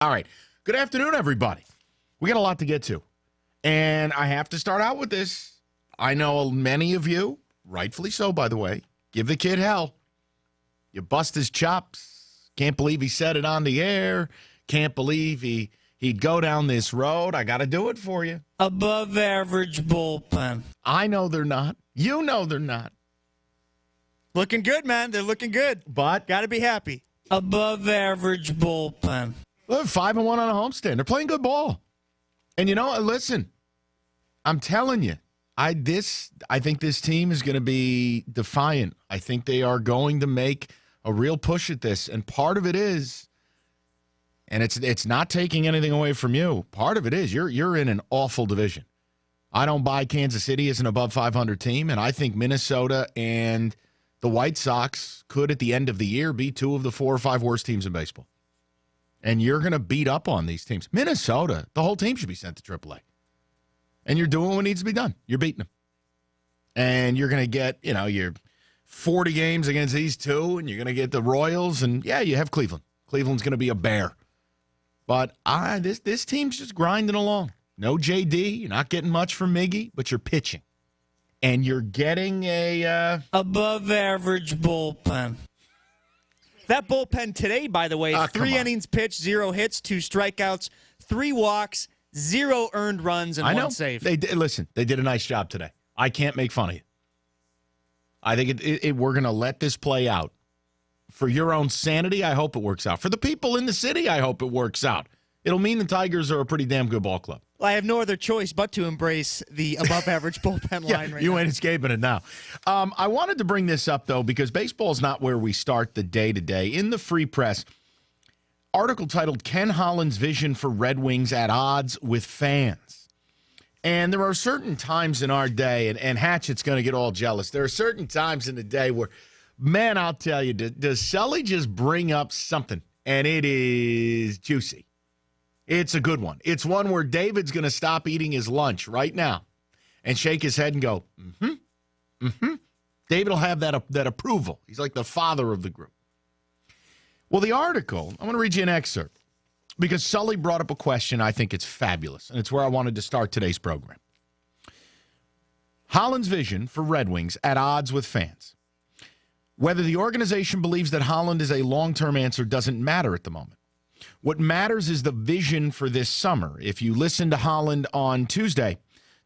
All right. Good afternoon, everybody. We got a lot to get to. And I have to start out with this. I know many of you, rightfully so, by the way, give the kid hell. You bust his chops. Can't believe he said it on the air. Can't believe he'd go down this road. I got to do it for you. Above average bullpen. I know they're not. You know they're not. Looking good, man. They're looking good. But got to be happy. Above average bullpen. Look, 5-1 on a homestand. They're playing good ball. And you know, listen, I'm telling you, I think this team is going to be defiant. I think they are going to make a real push at this. And part of it is, and it's not taking anything away from you, part of it is you're in an awful division. I don't buy Kansas City as an above 500 team, and I think Minnesota and the White Sox could, at the end of the year, be two of the 4 or 5 worst teams in baseball. And you're going to beat up on these teams. Minnesota, the whole team should be sent to AAA. And you're doing what needs to be done. You're beating them. And you're going to get, your 40 games against these two, and you're going to get the Royals. And, yeah, you have Cleveland. Cleveland's going to be a bear. But this team's just grinding along. No JD. You're not getting much from Miggy, but you're pitching. And you're getting a above average bullpen. That bullpen today, by the way, 3 innings pitched, 0 hits, 2 strikeouts, 3 walks, 0 earned runs, and 1 save. They did a nice job today. I can't make fun of you. I think we're going to let this play out. For your own sanity, I hope it works out. For the people in the city, I hope it works out. It'll mean the Tigers are a pretty damn good ball club. Well, I have no other choice but to embrace the above-average bullpen line right you now. ain't escaping it now. I wanted to bring this up, though, because baseball is not where we start the day-to-day. In the Free Press, article titled, Ken Holland's Vision for Red Wings at Odds with Fans. And there are certain times in our day, and Hatchet's going to get all jealous, there are certain times in the day where, man, I'll tell you, does Sully just bring up something, and it is juicy. It's a good one. It's one where David's going to stop eating his lunch right now and shake his head and go, David will have that approval. He's like the father of the group. Well, the article, I'm going to read you an excerpt because Sully brought up a question. I think it's fabulous, and it's where I wanted to start today's program. Holland's vision for Red Wings at odds with fans. Whether the organization believes that Holland is a long-term answer doesn't matter at the moment. What matters is the vision for this summer. If you listen to Holland on Tuesday,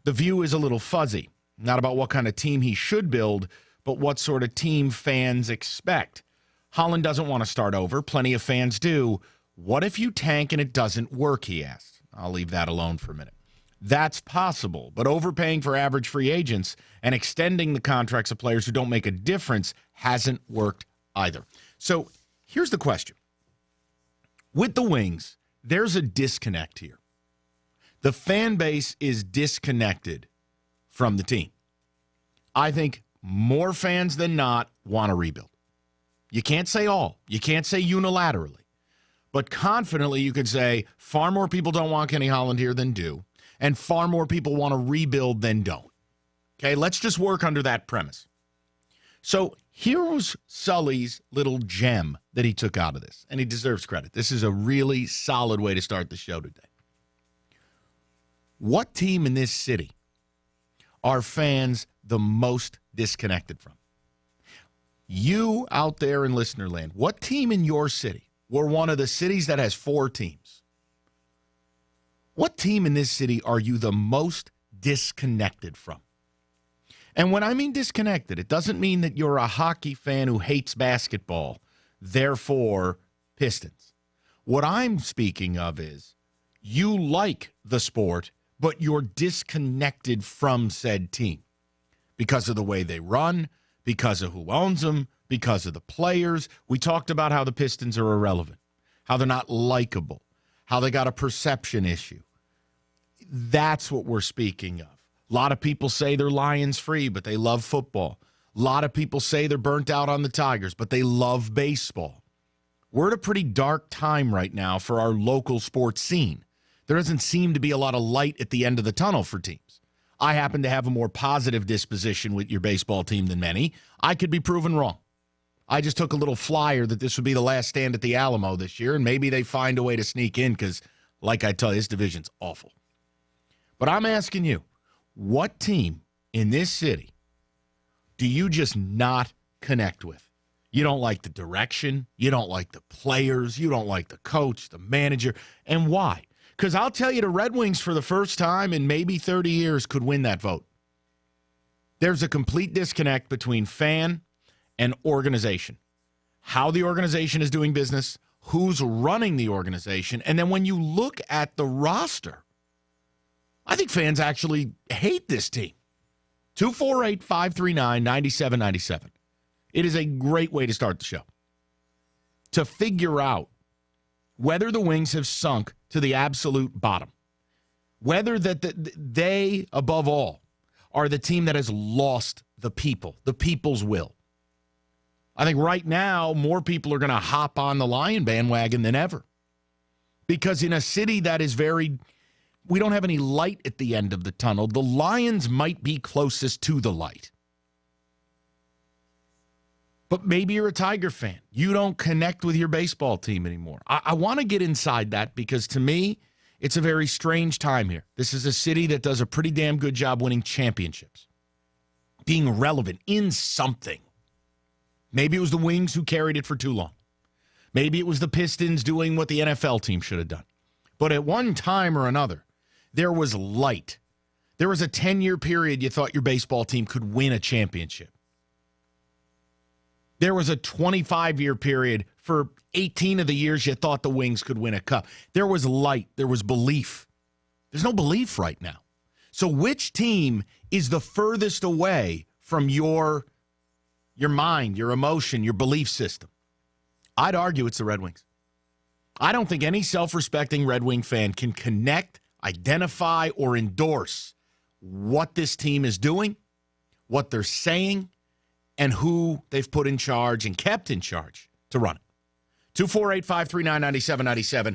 the view is a little fuzzy. Not about what kind of team he should build, but what sort of team fans expect. Holland doesn't want to start over. Plenty of fans do. What if you tank and it doesn't work, he asked. I'll leave that alone for a minute. That's possible, but overpaying for average free agents and extending the contracts of players who don't make a difference hasn't worked either. So here's the question. With the Wings, there's a disconnect here. The fan base is disconnected from the team. I think more fans than not want to rebuild. You can't say all. You can't say unilaterally. But confidently, you could say far more people don't want Kenny Holland here than do, and far more people want to rebuild than don't. Okay, let's just work under that premise. So here was Sully's little gem that he took out of this, and he deserves credit. This is a really solid way to start the show today. What team in this city are fans the most disconnected from? You out there in listener land, what team in your city? We're one of the cities that has 4 teams. What team in this city are you the most disconnected from? And when I mean disconnected, it doesn't mean that you're a hockey fan who hates basketball, therefore Pistons. What I'm speaking of is you like the sport, but you're disconnected from said team because of the way they run, because of who owns them, because of the players. We talked about how the Pistons are irrelevant, how they're not likable, how they got a perception issue. That's what we're speaking of. A lot of people say they're Lions free, but they love football. A lot of people say they're burnt out on the Tigers, but they love baseball. We're at a pretty dark time right now for our local sports scene. There doesn't seem to be a lot of light at the end of the tunnel for teams. I happen to have a more positive disposition with your baseball team than many. I could be proven wrong. I just took a little flyer that this would be the last stand at the Alamo this year, and maybe they find a way to sneak in because, like I tell you, this division's awful. But I'm asking you, what team in this city do you just not connect with? You don't like the direction. You don't like the players. You don't like the coach, the manager. And why? Because I'll tell you, the Red Wings, for the first time in maybe 30 years, could win that vote. There's a complete disconnect between fan and organization. How the organization is doing business, who's running the organization, and then when you look at the roster, I think fans actually hate this team. 248-539-9797. It is a great way to start the show. To figure out whether the Wings have sunk to the absolute bottom. Whether they, above all, are the team that has lost the people's will. I think right now, more people are going to hop on the Lion bandwagon than ever. Because in a city that is we don't have any light at the end of the tunnel, the Lions might be closest to the light. But maybe you're a Tiger fan. You don't connect with your baseball team anymore. I want to get inside that because to me, it's a very strange time here. This is a city that does a pretty damn good job winning championships, being relevant in something. Maybe it was the Wings who carried it for too long. Maybe it was the Pistons doing what the NFL team should have done. But at one time or another, there was light. There was a 10-year period you thought your baseball team could win a championship. There was a 25-year period for 18 of the years you thought the Wings could win a cup. There was light. There was belief. There's no belief right now. So which team is the furthest away from your mind, your emotion, your belief system? I'd argue it's the Red Wings. I don't think any self-respecting Red Wing fan can connect, identify, or endorse what this team is doing, what they're saying, and who they've put in charge and kept in charge to run it. 248-539-9797.